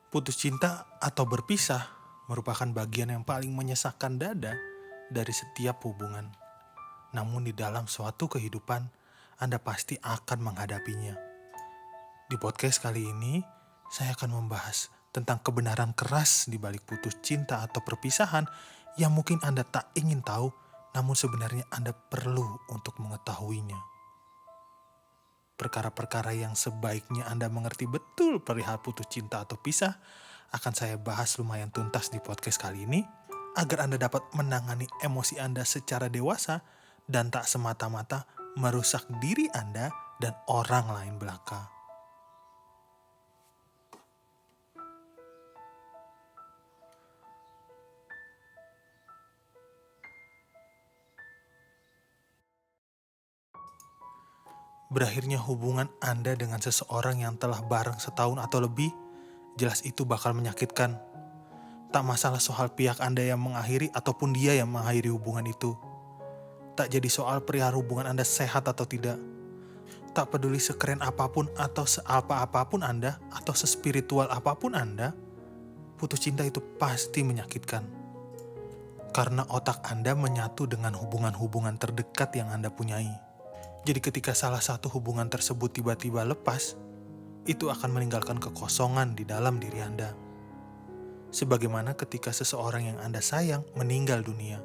Putus cinta atau berpisah merupakan bagian yang paling menyesakkan dada dari setiap hubungan. Namun di dalam suatu kehidupan, Anda pasti akan menghadapinya. Di podcast kali ini, saya akan membahas tentang kebenaran keras di balik putus cinta atau perpisahan yang mungkin Anda tak ingin tahu, namun sebenarnya Anda perlu untuk mengetahuinya. Perkara-perkara yang sebaiknya Anda mengerti betul perihal putus cinta atau pisah akan saya bahas lumayan tuntas di podcast kali ini agar Anda dapat menangani emosi Anda secara dewasa dan tak semata-mata merusak diri Anda dan orang lain belaka. Berakhirnya hubungan Anda dengan seseorang yang telah bareng setahun atau lebih, jelas itu bakal menyakitkan. Tak masalah soal pihak Anda yang mengakhiri ataupun dia yang mengakhiri hubungan itu. Tak jadi soal perihal hubungan Anda sehat atau tidak. Tak peduli sekeren apapun atau seapa apapun Anda atau sespiritual apapun Anda, putus cinta itu pasti menyakitkan. Karena otak Anda menyatu dengan hubungan-hubungan terdekat yang Anda punyai. Jadi ketika salah satu hubungan tersebut tiba-tiba lepas, itu akan meninggalkan kekosongan di dalam diri Anda. Sebagaimana ketika seseorang yang Anda sayang meninggal dunia.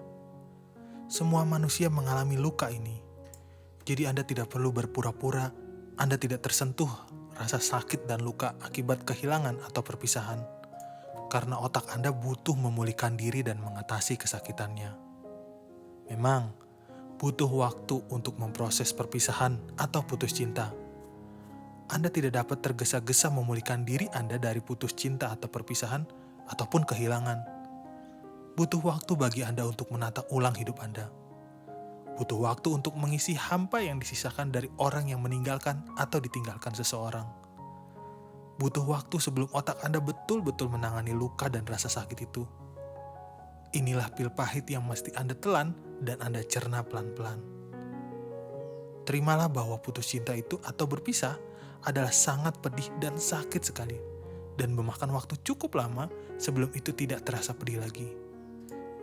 Semua manusia mengalami luka ini. Jadi Anda tidak perlu berpura-pura, Anda tidak tersentuh rasa sakit dan luka akibat kehilangan atau perpisahan. Karena otak Anda butuh memulihkan diri dan mengatasi kesakitannya. Memang, butuh waktu untuk memproses perpisahan atau putus cinta. Anda tidak dapat tergesa-gesa memulihkan diri Anda dari putus cinta atau perpisahan ataupun kehilangan. Butuh waktu bagi Anda untuk menata ulang hidup Anda. Butuh waktu untuk mengisi hampa yang disisakan dari orang yang meninggalkan atau ditinggalkan seseorang. Butuh waktu sebelum otak Anda betul-betul menangani luka dan rasa sakit itu. Inilah pil pahit yang mesti Anda telan dan Anda cerna pelan-pelan. Terimalah bahwa putus cinta itu atau berpisah adalah sangat pedih dan sakit sekali. Dan memakan waktu cukup lama sebelum itu tidak terasa pedih lagi.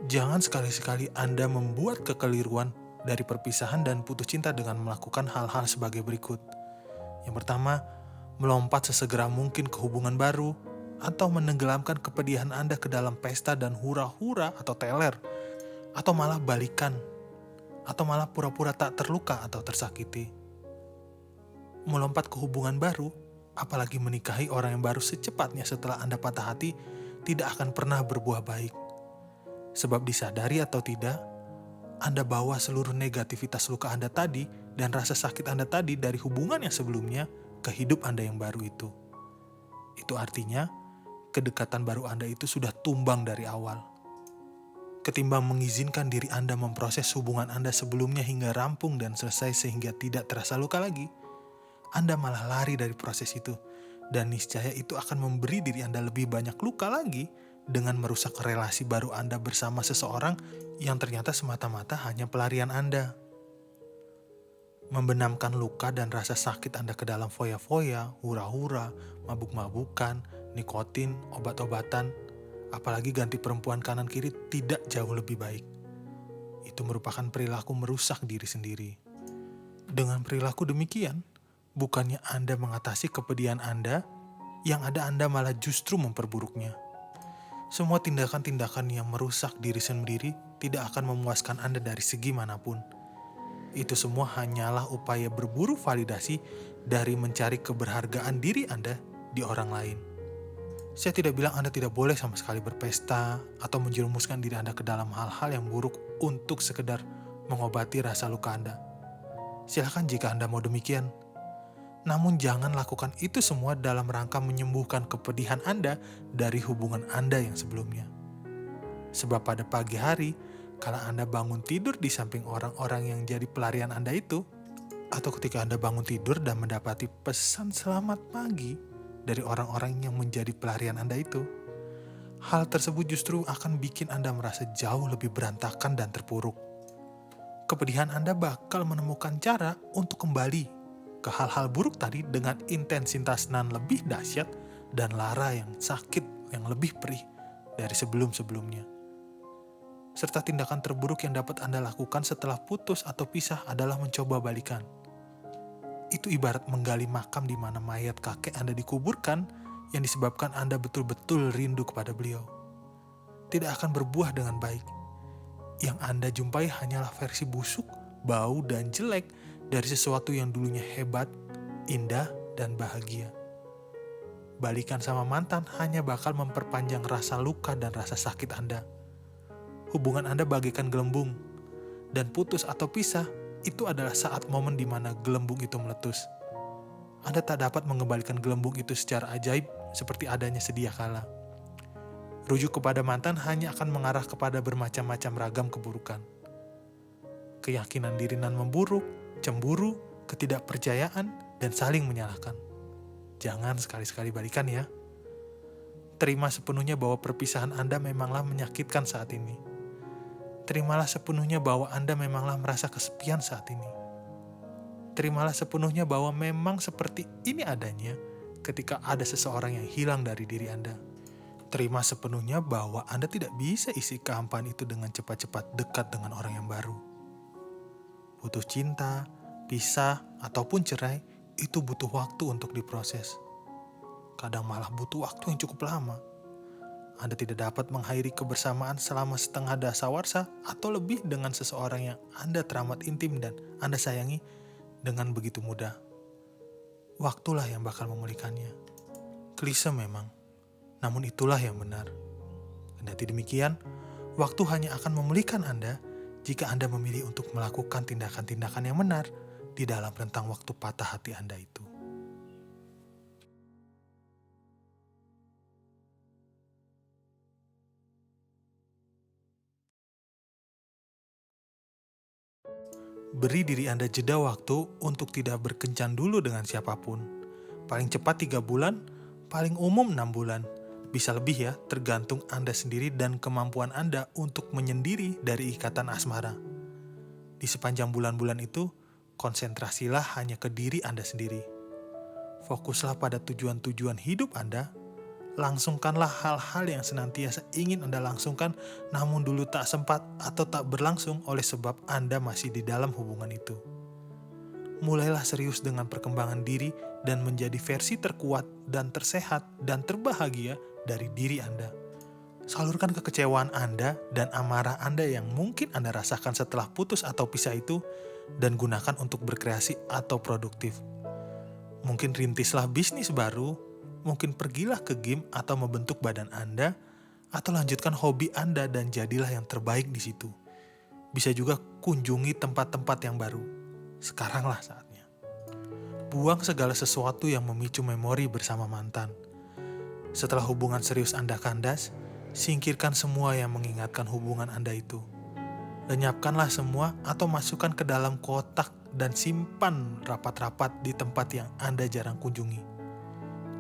Jangan sekali-sekali Anda membuat kekeliruan dari perpisahan dan putus cinta dengan melakukan hal-hal sebagai berikut. Yang pertama, melompat sesegera mungkin ke hubungan baru, atau menenggelamkan kepedihan Anda ke dalam pesta dan hura-hura atau teler, atau malah balikan, atau malah pura-pura tak terluka atau tersakiti. Melompat ke hubungan baru, apalagi menikahi orang yang baru secepatnya setelah Anda patah hati, tidak akan pernah berbuah baik. Sebab disadari atau tidak, Anda bawa seluruh negativitas luka Anda tadi dan rasa sakit Anda tadi dari hubungan yang sebelumnya ke hidup Anda yang baru itu. Itu artinya, kedekatan baru Anda itu sudah tumbang dari awal. Ketimbang mengizinkan diri Anda memproses hubungan Anda sebelumnya hingga rampung dan selesai sehingga tidak terasa luka lagi, Anda malah lari dari proses itu. Dan niscaya itu akan memberi diri Anda lebih banyak luka lagi dengan merusak relasi baru Anda bersama seseorang yang ternyata semata-mata hanya pelarian Anda. Membenamkan luka dan rasa sakit Anda ke dalam foya-foya, hura-hura, mabuk-mabukan, nikotin, obat-obatan, apalagi ganti perempuan kanan kiri tidak jauh lebih baik. Itu merupakan perilaku merusak diri sendiri. Dengan perilaku demikian, bukannya Anda mengatasi kepedihan Anda, yang ada Anda malah justru memperburuknya. Semua tindakan-tindakan yang merusak diri sendiri tidak akan memuaskan Anda dari segi manapun. Itu semua hanyalah upaya berburu validasi dari mencari keberhargaan diri Anda di orang lain. Saya tidak bilang Anda tidak boleh sama sekali berpesta atau menjerumuskan diri Anda ke dalam hal-hal yang buruk untuk sekedar mengobati rasa luka Anda. Silakan jika Anda mau demikian. Namun jangan lakukan itu semua dalam rangka menyembuhkan kepedihan Anda dari hubungan Anda yang sebelumnya. Sebab pada pagi hari, kalau Anda bangun tidur di samping orang-orang yang jadi pelarian Anda itu, atau ketika Anda bangun tidur dan mendapati pesan selamat pagi dari orang-orang yang menjadi pelarian Anda itu, hal tersebut justru akan bikin Anda merasa jauh lebih berantakan dan terpuruk. Kepedihan Anda bakal menemukan cara untuk kembali ke hal-hal buruk tadi dengan intensitas nan lebih dahsyat dan lara yang sakit yang lebih perih dari sebelum-sebelumnya. Serta tindakan terburuk yang dapat Anda lakukan setelah putus atau pisah adalah mencoba balikan. Itu ibarat menggali makam di mana mayat kakek Anda dikuburkan yang disebabkan Anda betul-betul rindu kepada beliau. Tidak akan berbuah dengan baik. Yang Anda jumpai hanyalah versi busuk, bau, dan jelek dari sesuatu yang dulunya hebat, indah, dan bahagia. Balikan sama mantan hanya bakal memperpanjang rasa luka dan rasa sakit Anda. Hubungan Anda bagaikan gelembung, dan putus atau pisah itu adalah saat momen di mana gelembung itu meletus. Anda tak dapat mengembalikan gelembung itu secara ajaib seperti adanya sedia kala. Rujuk kepada mantan hanya akan mengarah kepada bermacam-macam ragam keburukan. Keyakinan diri nan memburuk, cemburu, ketidakpercayaan, dan saling menyalahkan. Jangan sekali-sekali balikan ya. Terima sepenuhnya bahwa perpisahan Anda memanglah menyakitkan saat ini. Terimalah sepenuhnya bahwa Anda memanglah merasa kesepian saat ini. Terimalah sepenuhnya bahwa memang seperti ini adanya ketika ada seseorang yang hilang dari diri Anda. Terima sepenuhnya bahwa Anda tidak bisa isi kehampaan itu dengan cepat-cepat dekat dengan orang yang baru. Putus cinta, pisah, ataupun cerai itu butuh waktu untuk diproses. Kadang malah butuh waktu yang cukup lama. Anda tidak dapat mengakhiri kebersamaan selama setengah dasawarsa atau lebih dengan seseorang yang Anda teramat intim dan Anda sayangi dengan begitu mudah. Waktulah yang bakal memulihkannya. Klise memang, namun itulah yang benar. Kendati demikian, waktu hanya akan memulihkan Anda jika Anda memilih untuk melakukan tindakan-tindakan yang benar di dalam rentang waktu patah hati Anda itu. Beri diri Anda jeda waktu untuk tidak berkencan dulu dengan siapapun. Paling cepat 3 bulan, paling umum 6 bulan. Bisa lebih ya, tergantung Anda sendiri dan kemampuan Anda untuk menyendiri dari ikatan asmara. Di sepanjang bulan-bulan itu, konsentrasilah hanya ke diri Anda sendiri. Fokuslah pada tujuan-tujuan hidup Anda. Langsungkanlah hal-hal yang senantiasa ingin Anda langsungkan namun dulu tak sempat atau tak berlangsung oleh sebab Anda masih di dalam hubungan itu. Mulailah serius dengan perkembangan diri dan menjadi versi terkuat dan tersehat dan terbahagia dari diri Anda. Salurkan kekecewaan Anda dan amarah Anda yang mungkin Anda rasakan setelah putus atau pisah itu dan gunakan untuk berkreasi atau produktif. Mungkin rintislah bisnis baru, mungkin pergilah ke gym atau membentuk badan Anda, atau lanjutkan hobi Anda dan jadilah yang terbaik di situ. Bisa juga kunjungi tempat-tempat yang baru. Sekaranglah saatnya. Buang segala sesuatu yang memicu memori bersama mantan. Setelah hubungan serius Anda kandas, singkirkan semua yang mengingatkan hubungan Anda itu. Lenyapkanlah semua atau masukkan ke dalam kotak dan simpan rapat-rapat di tempat yang Anda jarang kunjungi.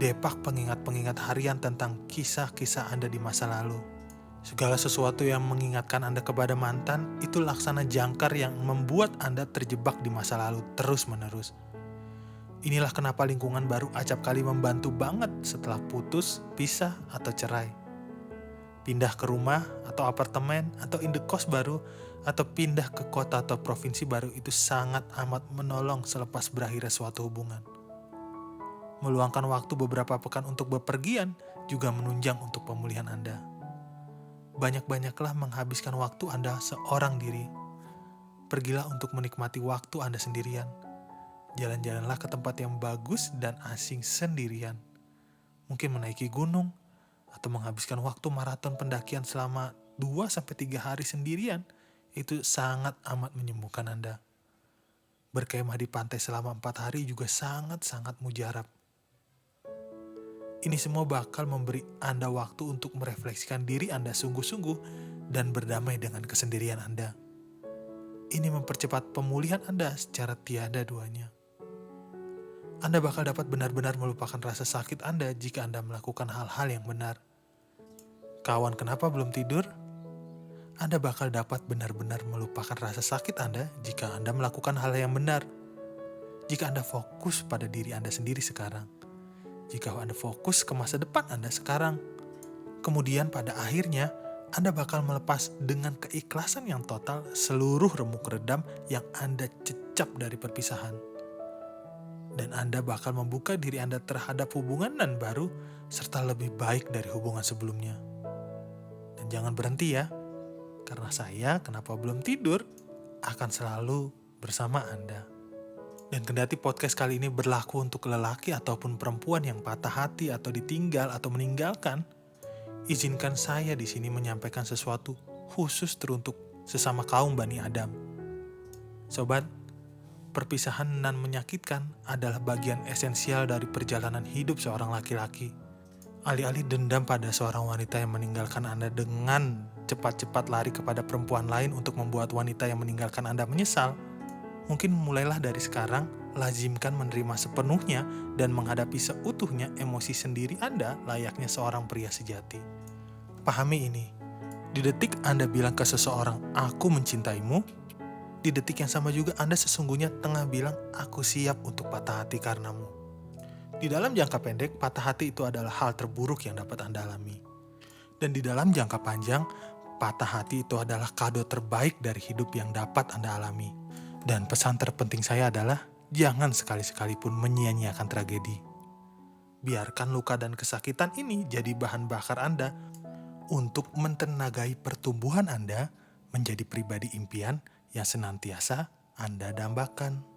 Depak pengingat-pengingat harian tentang kisah-kisah Anda di masa lalu. Segala sesuatu yang mengingatkan Anda kepada mantan itu laksana jangkar yang membuat Anda terjebak di masa lalu terus-menerus. Inilah kenapa lingkungan baru acap kali membantu banget setelah putus, pisah, atau cerai. Pindah ke rumah atau apartemen atau indekos baru atau pindah ke kota atau provinsi baru itu sangat amat menolong selepas berakhirnya suatu hubungan. Meluangkan waktu beberapa pekan untuk bepergian juga menunjang untuk pemulihan Anda. Banyak-banyaklah menghabiskan waktu Anda seorang diri. Pergilah untuk menikmati waktu Anda sendirian. Jalan-jalanlah ke tempat yang bagus dan asing sendirian. Mungkin menaiki gunung atau menghabiskan waktu maraton pendakian selama 2-3 hari sendirian. Itu sangat amat menyembuhkan Anda. Berkemah di pantai selama 4 hari juga sangat-sangat mujarab. Ini semua bakal memberi Anda waktu untuk merefleksikan diri Anda sungguh-sungguh dan berdamai dengan kesendirian Anda. Ini mempercepat pemulihan Anda secara tiada duanya. Anda bakal dapat benar-benar melupakan rasa sakit Anda jika Anda melakukan hal-hal yang benar. Kawan, kenapa belum tidur? Anda bakal dapat benar-benar melupakan rasa sakit Anda jika Anda melakukan hal yang benar. Jika Anda fokus pada diri Anda sendiri sekarang. jika Anda fokus ke masa depan Anda sekarang. Kemudian pada akhirnya, Anda bakal melepas dengan keikhlasan yang total seluruh remuk redam yang Anda cecap dari perpisahan. Dan Anda bakal membuka diri Anda terhadap hubungan dan baru, serta lebih baik dari hubungan sebelumnya. Dan jangan berhenti ya, karena saya kenapa belum tidur akan selalu bersama Anda. Dan kendati podcast kali ini berlaku untuk lelaki ataupun perempuan yang patah hati atau ditinggal atau meninggalkan, izinkan saya di sini menyampaikan sesuatu khusus teruntuk sesama kaum Bani Adam. Sobat, perpisahan nan menyakitkan adalah bagian esensial dari perjalanan hidup seorang laki-laki. Alih-alih dendam pada seorang wanita yang meninggalkan Anda dengan cepat-cepat lari kepada perempuan lain untuk membuat wanita yang meninggalkan Anda menyesal, mungkin mulailah dari sekarang, lazimkan menerima sepenuhnya dan menghadapi seutuhnya emosi sendiri Anda layaknya seorang pria sejati. Pahami ini, di detik Anda bilang ke seseorang, aku mencintaimu, di detik yang sama juga Anda sesungguhnya tengah bilang, aku siap untuk patah hati karenamu. Di dalam jangka pendek, patah hati itu adalah hal terburuk yang dapat Anda alami. Dan di dalam jangka panjang, patah hati itu adalah kado terbaik dari hidup yang dapat Anda alami. Dan pesan terpenting saya adalah, jangan sekali-sekali pun menyia-nyiakan tragedi. Biarkan luka dan kesakitan ini jadi bahan bakar Anda untuk mentenagai pertumbuhan Anda menjadi pribadi impian yang senantiasa Anda dambakan.